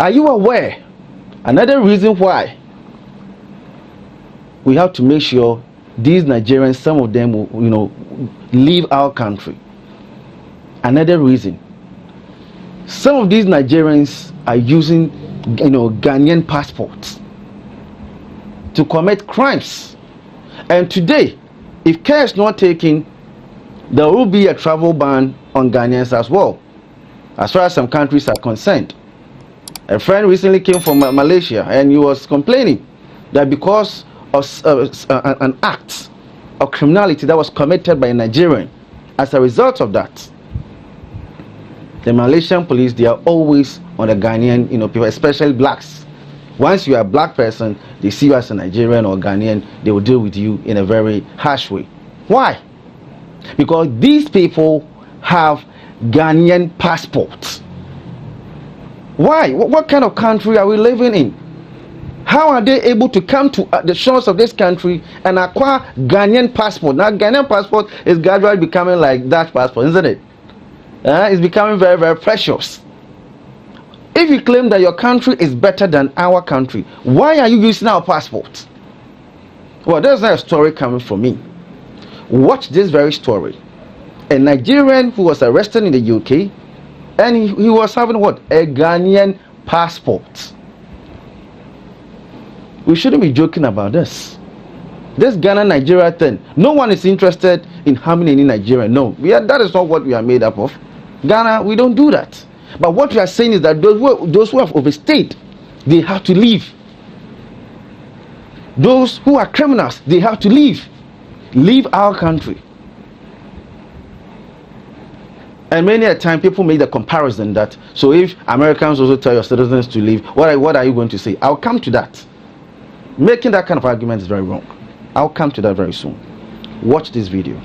Are you aware? Another reason why we have to make sure these Nigerians, some of them will, leave our country. Another reason, some of these Nigerians are using, Ghanaian passports to commit crimes. And today, if care is not taken, there will be a travel ban on Ghanaians as well, as far as some countries are concerned. A friend recently came from Malaysia, and he was complaining that because of an act of criminality that was committed by a Nigerian, as a result of that, the Malaysian police, they are always on the Ghanaian, people, especially blacks. Once you are a black person, they see you as a Nigerian or Ghanaian, they will deal with you in a very harsh way. Why? Because these people have Ghanaian passports. Why? What kind of country are we living in? How are they able to come to the shores of this country and acquire Ghanaian passport? Now, Ghanaian passport is gradually becoming like Dutch passport, isn't it? It's becoming very, very precious. If you claim that your country is better than our country, why are you using our passport? Well, there's not a story coming from me. Watch this very story. A Nigerian who was arrested in the UK, and he was having what? A Ghanaian passport. We shouldn't be joking about this. This Ghana-Nigeria thing, no one is interested in harming any Nigerian. No, that is not what we are made up of. Ghana, we don't do that. But what we are saying is that those who have overstayed, they have to leave. Those who are criminals, they have to leave. Leave our country. And many a time people make the comparison that, so if Americans also tell your citizens to leave, what are you going to say? I'll come to that. Making that kind of argument is very wrong. I'll come to that very soon. Watch this video.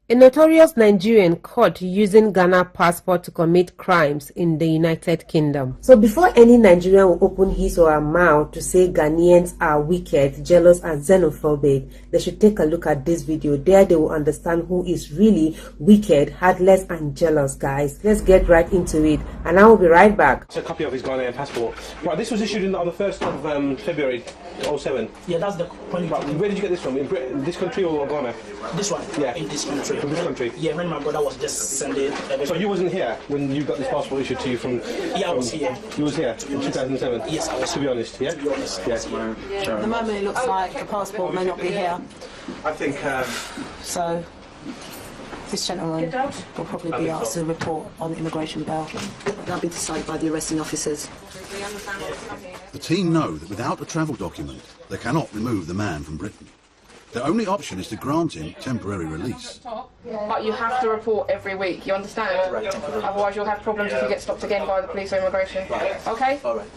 A notorious Nigerian caught using Ghana passport to commit crimes in the United Kingdom. So before any Nigerian will open his or her mouth to say Ghanaians are wicked, jealous and xenophobic, they should take a look at this video. There they will understand who is really wicked, heartless and jealous, guys. Let's get right into it and I will be right back. It's a copy of his Ghanaian passport. Right, this was issued on the 1st of February 07. Yeah, that's the point. Right, where did you get this from? In Britain, this country or Ghana? This one? Yeah. In this country. From this country? Yeah, when my brother was just sending everything. So you wasn't here when you got this passport issued to you from... Yeah, I was here. You was here in 2007? Yes, I was. To be honest, yeah? To be honest, yeah. At the moment it looks like the passport may not be here. I think... So this gentleman will probably be asked to report on immigration bail. That'll be decided by the arresting officers. The team know that without a travel document, they cannot remove the man from Britain. Their only option is to grant him temporary release. But you have to report every week, you understand? Otherwise you'll have problems if you get stopped again by the police or immigration. Okay? Alright.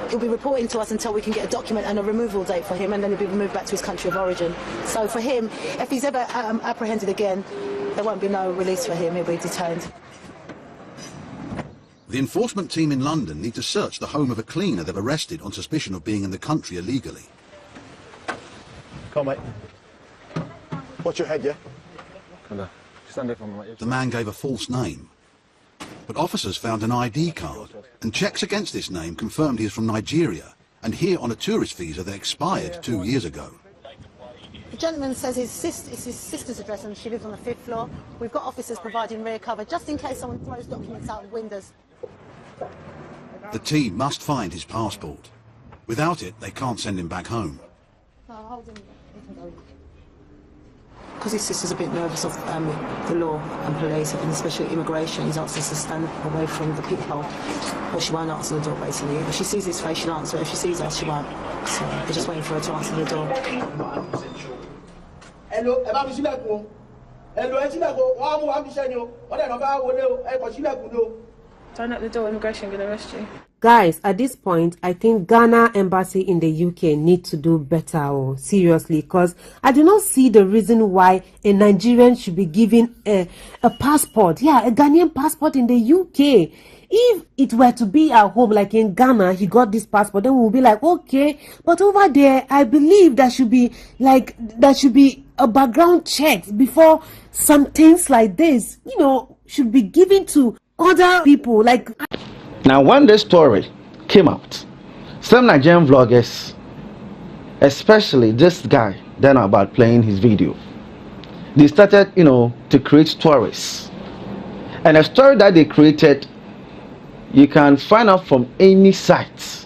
He'll be reporting to us until we can get a document and a removal date for him, and then he'll be removed back to his country of origin. So for him, if he's ever apprehended again, there won't be no release for him, he'll be detained. The enforcement team in London need to search the home of a cleaner they've arrested on suspicion of being in the country illegally. Come on, mate. Watch your head, yeah? The man gave a false name, but officers found an ID card, and checks against this name confirmed he is from Nigeria and here on a tourist visa that expired 2 years ago. The gentleman says it's his sister's address and she lives on the 5th floor. We've got officers providing rear cover just in case someone throws documents out the windows. The team must find his passport. Without it, they can't send him back home. No, hold him. Because his sister's a bit nervous of the law and police, and especially immigration, he's asked us to stand away from the peephole. Or she won't answer the door, basically. If she sees his face, she'll answer. If she sees us, she won't. So we're just waiting for her to answer the door. Hello, Turn up the door, immigration gonna arrest you. Guys, at this point, I think Ghana embassy in the UK need to do better, seriously, because I do not see the reason why a Nigerian should be given a passport, a Ghanaian passport in the UK. If it were to be at home, like in Ghana, he got this passport, then we'll be like, okay, but over there, I believe there should be a background check before some things like this, should be given to other people, like... Now, when this story came out. Some Nigerian vloggers, especially this guy that I'm about playing his video, they started, to create stories. And a story that they created, you can find out from any site.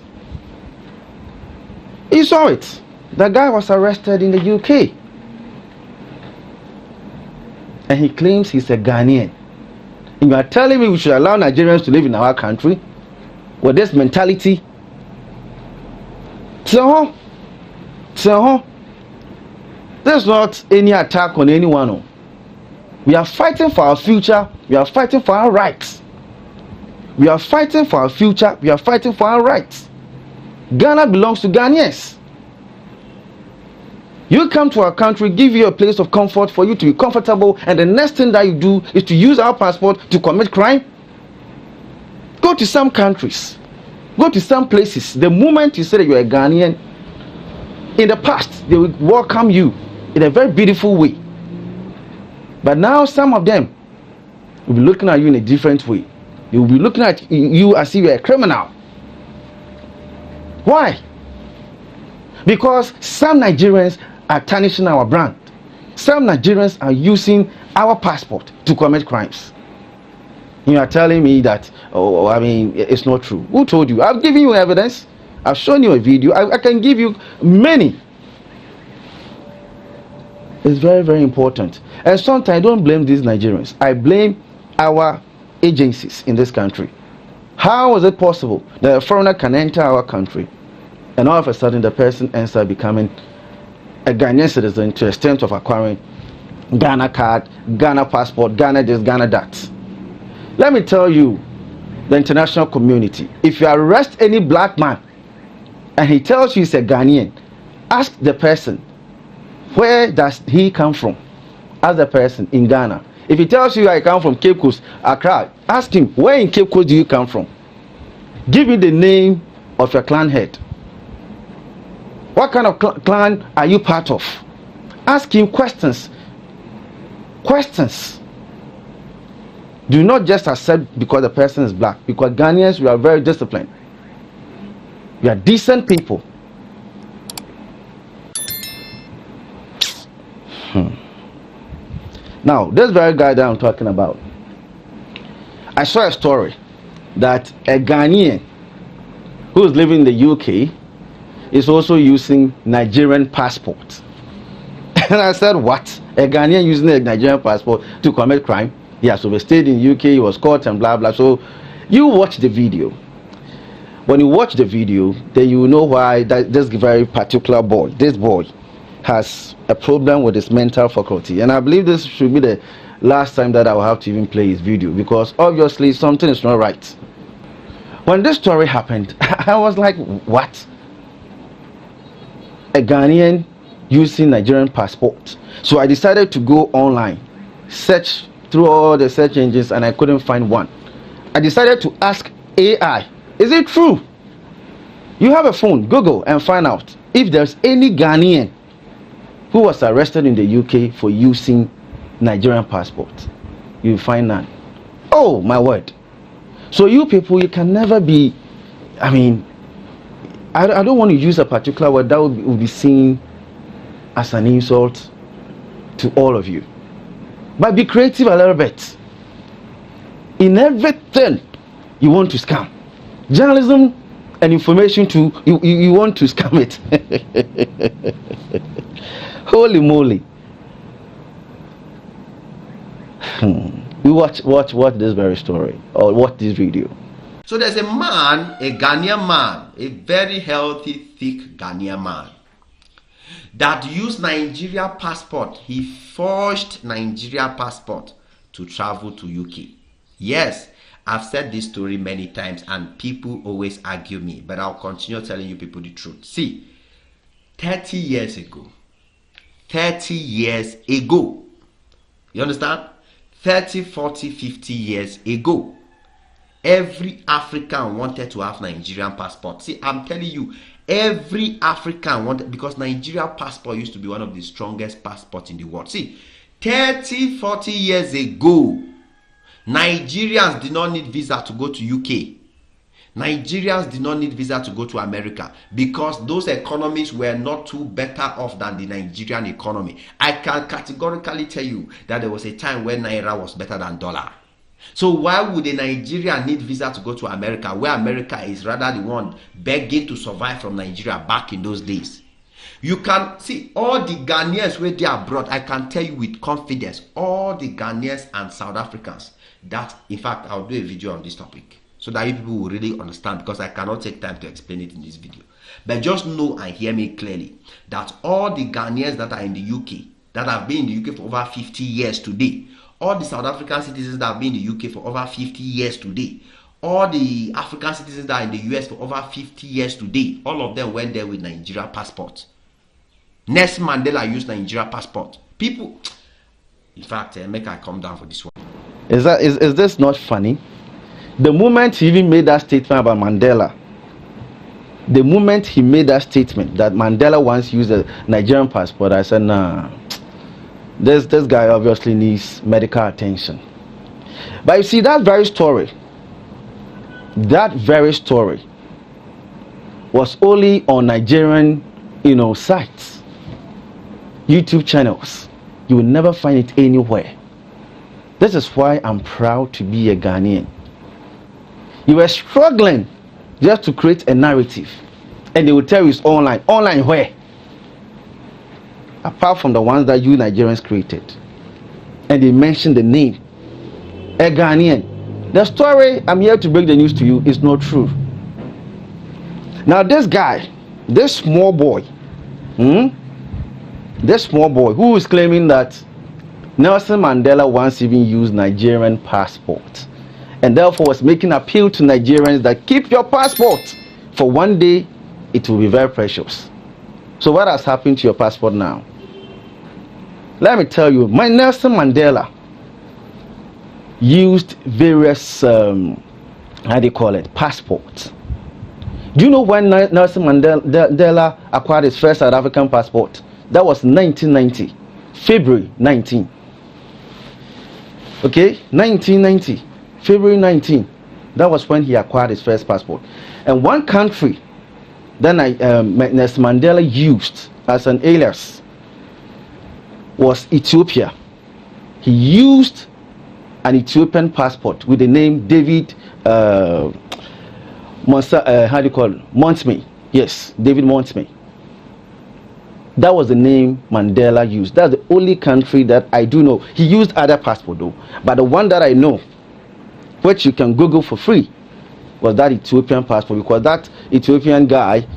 You saw it. The guy was arrested in the UK. And he claims he's a Ghanaian. And you are telling me we should allow Nigerians to live in our country with this mentality? So, there's not any attack on anyone. We are fighting for our future. We are fighting for our rights. We are fighting for our future. We are fighting for our rights. Ghana belongs to Ghanaians. You come to our country, give you a place of comfort for you to be comfortable, and the next thing that you do is to use our passport to commit crime. Go to some countries. Go to some places. The moment you say that you're a Ghanaian, in the past, they will welcome you in a very beautiful way. But now some of them will be looking at you in a different way. They will be looking at you as if you're a criminal. Why? Because some Nigerians are tarnishing our brand. Some Nigerians are using our passport to commit crimes. You are telling me that, it's not true. Who told you? I've given you evidence. I've shown you a video. I can give you many. It's very, very important. And sometimes I don't blame these Nigerians. I blame our agencies in this country. How is it possible that a foreigner can enter our country and all of a sudden the person ends up becoming a Ghanaian citizen to the extent of acquiring Ghana card, Ghana passport, Ghana this, Ghana that? Let me tell you, the international community, if you arrest any black man and he tells you he's a Ghanaian, ask the person, where does he come from? Ask the person in Ghana. If he tells you I come from Cape Coast, Accra, ask him, where in Cape Coast do you come from? Give me the name of your clan head. What kind of clan are you part of? Ask him questions. Questions. Do not just accept because the person is black. Because Ghanaians, we are very disciplined. We are decent people. Now, this very guy that I'm talking about, I saw a story that a Ghanaian who is living in the UK is also using Nigerian passport. And I said, what? A Ghanaian using a Nigerian passport to commit crime? Yeah, so we stayed in UK, he was caught and blah blah. So you watch the video. When you watch the video, then you know why this very particular boy, this boy, has a problem with his mental faculty. And I believe this should be the last time that I will have to even play his video, because obviously something is not right. When this story happened, I was like, what? A Ghanaian using Nigerian passport. So I decided to go online, search through all the search engines, and I couldn't find one. I decided to ask AI, is it true? You have a phone, Google and find out if there's any Ghanaian who was arrested in the UK for using Nigerian passport. You find none. Oh my word. So you people, you can never be, I don't want to use a particular word that would be seen as an insult to all of you. But be creative a little bit. In everything you want to scam. Journalism and information too, you want to scam it. Holy moly. We watch this very story, or watch this video. So there's a man, a Ghanaian man, a very healthy, thick Ghanaian man, that used Nigeria passport. He forged Nigeria passport to travel to UK. Yes, I've said this story many times and people always argue me, but I'll continue telling you people the truth. See, 30 years ago, you understand? 30, 40, 50 years ago, every African wanted to have Nigerian passport. See, I'm telling you, every African wanted, because Nigeria passport used to be one of the strongest passports in the world. See, 30, 40 years ago, Nigerians did not need visa to go to UK. Nigerians did not need visa to go to America because those economies were not too better off than the Nigerian economy. I can categorically tell you that there was a time when Naira was better than dollar. So why would a Nigerian need visa to go to America, where America is rather the one begging to survive from Nigeria back in those days? You can see all the Ghanaians where they are abroad. I can tell you with confidence, all the Ghanaians and South Africans, that in fact I'll do a video on this topic so that you people will really understand, because I cannot take time to explain it in this video. But just know and hear me clearly that all the Ghanaians that are in the UK, that have been in the UK for over 50 years today, all the South African citizens that have been in the UK for over 50 years today, all the African citizens that are in the US for over 50 years today, all of them went there with Nigeria passports. Nelson Mandela used Nigeria passport. People, in fact, make I come down for this one. Is this not funny? The moment he even made that statement about Mandela, the moment he made that statement that Mandela once used a Nigerian passport, I said, nah, this guy obviously needs medical attention. But you see, that very story was only on Nigerian, sites, YouTube channels. You will never find it anywhere. This is why I'm proud to be a Ghanaian. You were struggling just to create a narrative, and they will tell you it's online. Online where? Apart from the ones that you Nigerians created, and they mentioned the name, a Ghanaian. The story I'm here to break the news to you is not true. Now this guy, this small boy who is claiming that Nelson Mandela once even used Nigerian passport, and therefore was making appeal to Nigerians that keep your passport, for one day it will be very precious. So what has happened to your passport now? Let me tell you, my Nelson Mandela used various passports. Do you know when Nelson Mandela acquired his first South African passport? That was 1990, February 19. Okay, 1990, February 19. That was when he acquired his first passport. And one country that Nelson Mandela used as an alias was Ethiopia. He used an Ethiopian passport with the name David Montme. Yes, David Montme. That was the name Mandela used. That's the only country that I do know. He used other passport though, but the one that I know, which you can Google for free, was that Ethiopian passport, because that Ethiopian guy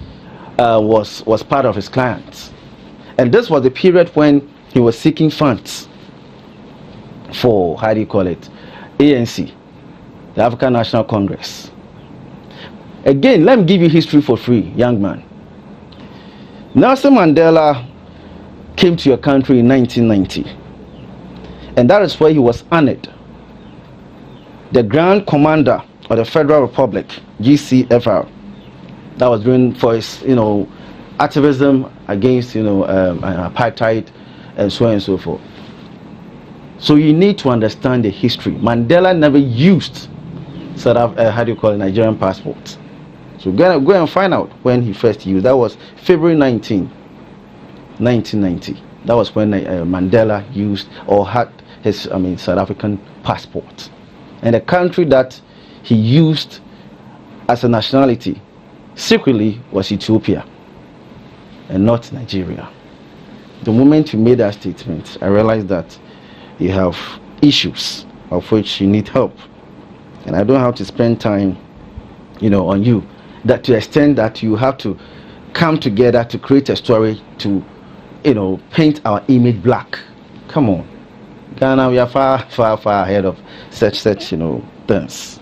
was part of his clients, and this was the period when he was seeking funds for ANC, the African National Congress. Again, let me give you history for free, young man. Nelson Mandela came to your country in 1990, and that is where he was honored. The Grand Commander of the Federal Republic, GCFR, that was doing for his, activism against, apartheid and so on and so forth. So you need to understand the history. Mandela never used Nigerian passports. So go and find out when he first used. That was February 19, 1990. That was when Mandela used or had his South African passport. And the country that he used as a nationality secretly was Ethiopia and not Nigeria. The moment you made that statement, I realized that you have issues of which you need help, and I don't have to spend time on you, that to the extent that you have to come together to create a story to paint our image black. Come on, Ghana, we are far ahead of such things.